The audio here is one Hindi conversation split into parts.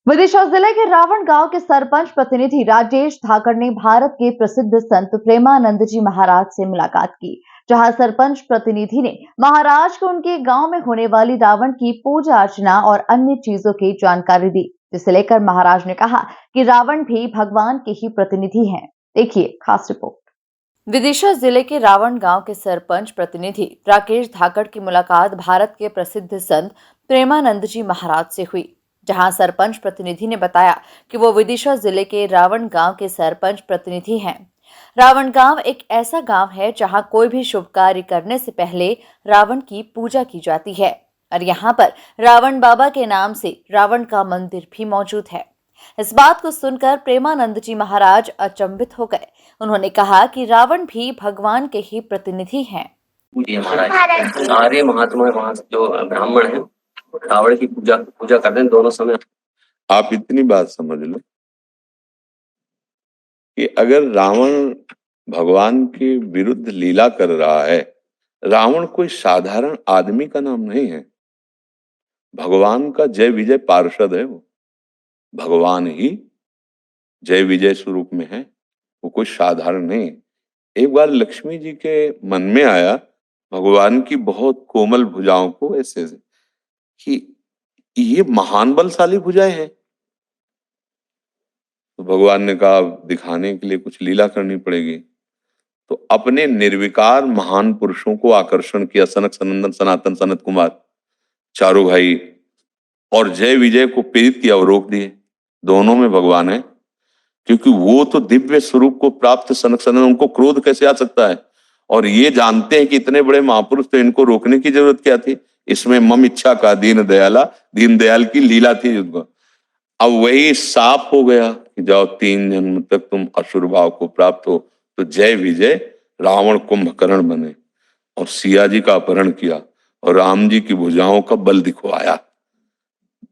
विदिशा जिले के रावण गांव के सरपंच प्रतिनिधि राजेश धाकड़ ने भारत के प्रसिद्ध संत प्रेमानंद जी महाराज से मुलाकात की, जहां सरपंच प्रतिनिधि ने महाराज को उनके गांव में होने वाली रावण की पूजा अर्चना और अन्य चीजों की जानकारी दी, जिसे लेकर महाराज ने कहा कि रावण भी भगवान के ही प्रतिनिधि हैं। देखिए खास रिपोर्ट। विदिशा जिले के रावण गांव के सरपंच प्रतिनिधि राकेश धाकड़ की मुलाकात भारत के प्रसिद्ध संत प्रेमानंद जी महाराज से हुई, जहां सरपंच प्रतिनिधि ने बताया कि वो विदिशा जिले के रावण गांव के सरपंच प्रतिनिधि हैं। रावण गांव एक ऐसा गांव है जहां कोई भी शुभ कार्य करने से पहले रावण की पूजा की जाती है और यहां पर रावण बाबा के नाम से रावण का मंदिर भी मौजूद है। इस बात को सुनकर प्रेमानंद जी महाराज अचंभित हो गए। उन्होंने कहा कि रावण भी भगवान के ही प्रतिनिधि हैं। सारे महात्मा वहाँ जो ब्राह्मण हैं रावण की पूजा करते हैं दोनों समय। आप इतनी बात समझ लो कि अगर रावण भगवान के विरुद्ध लीला कर रहा है, रावण कोई साधारण आदमी का नाम नहीं है, भगवान का जय विजय पार्षद है। वो भगवान ही जय विजय स्वरूप में है, वो कोई साधारण नहीं। एक बार लक्ष्मी जी के मन में आया भगवान की बहुत कोमल भुजाओं को ऐसे कि ये महान बलशाली भुजाएं हैं, तो भगवान ने कहा दिखाने के लिए कुछ लीला करनी पड़ेगी। तो अपने निर्विकार महान पुरुषों को आकर्षण किया, सनक सनंदन सनातन सनत कुमार चारों भाई, और जय विजय को प्रेरित किया और रोक दिए। दोनों में भगवान है, क्योंकि वो तो दिव्य स्वरूप को प्राप्त सनक सनंदन, उनको क्रोध कैसे आ सकता है। और ये जानते हैं कि इतने बड़े महापुरुष, तो इनको रोकने की जरूरत क्या थी। इसमें मम इच्छा का दीन दयाल की लीला थी उनको। अब वही साफ हो गया कि जाओ 3 जन्म तक तुम असुर भाव को प्राप्त हो। तो जय विजय रावण कुंभकर्ण बने और सिया जी का अपहरण किया और राम जी की भुजाओं का बल दिखवाया।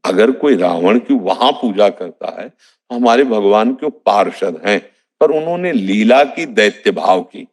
अगर कोई रावण की वहां पूजा करता है तो हमारे भगवान के पार्षद हैं, पर उन्होंने लीला की, दैत्य भाव की।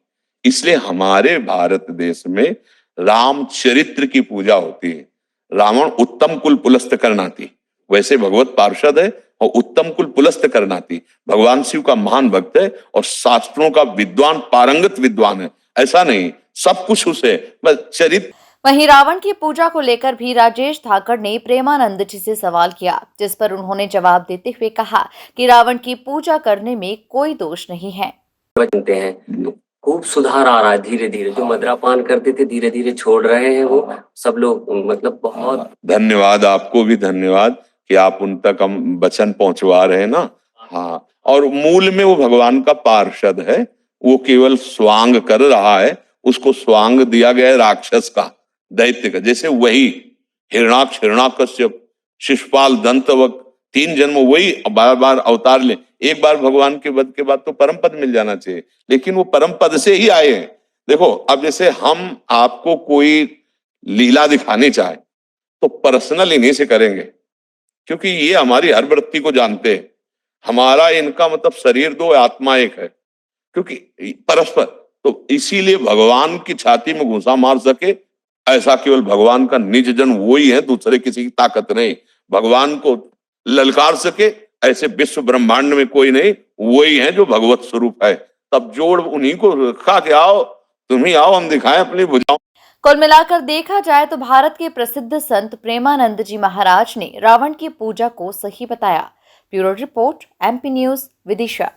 इसलिए हमारे भारत देश में रामचरित्र की पूजा होती है। रावण उत्तम कुल पुलस्त करनाती, वैसे भगवत पार्षद है और उत्तम कुल पुलस्त करनाती, भगवान शिव का महान भक्त है और शास्त्रों का विद्वान, पारंगत विद्वान है। ऐसा नहीं सब कुछ उसे, बस चरित्र। वहीं रावण की पूजा को लेकर भी राजेश धाकड़ ने प्रेमानंद जी से सवाल किया, जिस पर उन्होंने जवाब देते हुए कहा कि रावण की पूजा करने में कोई दोष नहीं है। बनते हैं तो खूब सुधार आ रहा है धीरे धीरे। जो मद्रापान करते थे धीरे धीरे छोड़ रहे हैं वो सब लोग। मतलब बहुत धन्यवाद, आपको भी धन्यवाद कि आप उन तक हम वचन पहुंचवा रहे हैं ना। हाँ, और मूल में वो भगवान का पार्षद है, वो केवल स्वांग कर रहा है। उसको स्वांग दिया गया है राक्षस का, दैत्य का। जैसे वही हिरणाक्ष, हिरणाकश्यप, शिशुपाल, दंतवक्, 3 जन्म वही बार बार अवतार ले। एक बार भगवान के वध के बाद तो परम पद मिल जाना चाहिए, लेकिन वो परम पद से ही आए हैं। देखो, अब जैसे हम आपको कोई लीला दिखानी चाहे तो पर्सनल इन्हीं से करेंगे, क्योंकि ये हमारी हर वृत्ति को जानते हैं। हमारा इनका मतलब शरीर 2, आत्मा 1 है, क्योंकि परस्पर। तो इसीलिए भगवान की छाती में घुसा मार सके ऐसा केवल भगवान का निज जन वो ही है, दूसरे किसी की ताकत नहीं। भगवान को ललकार सके ऐसे विश्व ब्रह्मांड में कोई नहीं, वही है जो भगवत स्वरूप है। तब जोड़ उन्हीं को रखा के आओ, तुम ही आओ, हम दिखाएं अपनी भुजाओं। कुल मिलाकर देखा जाए तो भारत के प्रसिद्ध संत प्रेमानंद जी महाराज ने रावण की पूजा को सही बताया। Bureau report, MP news, Vidisha.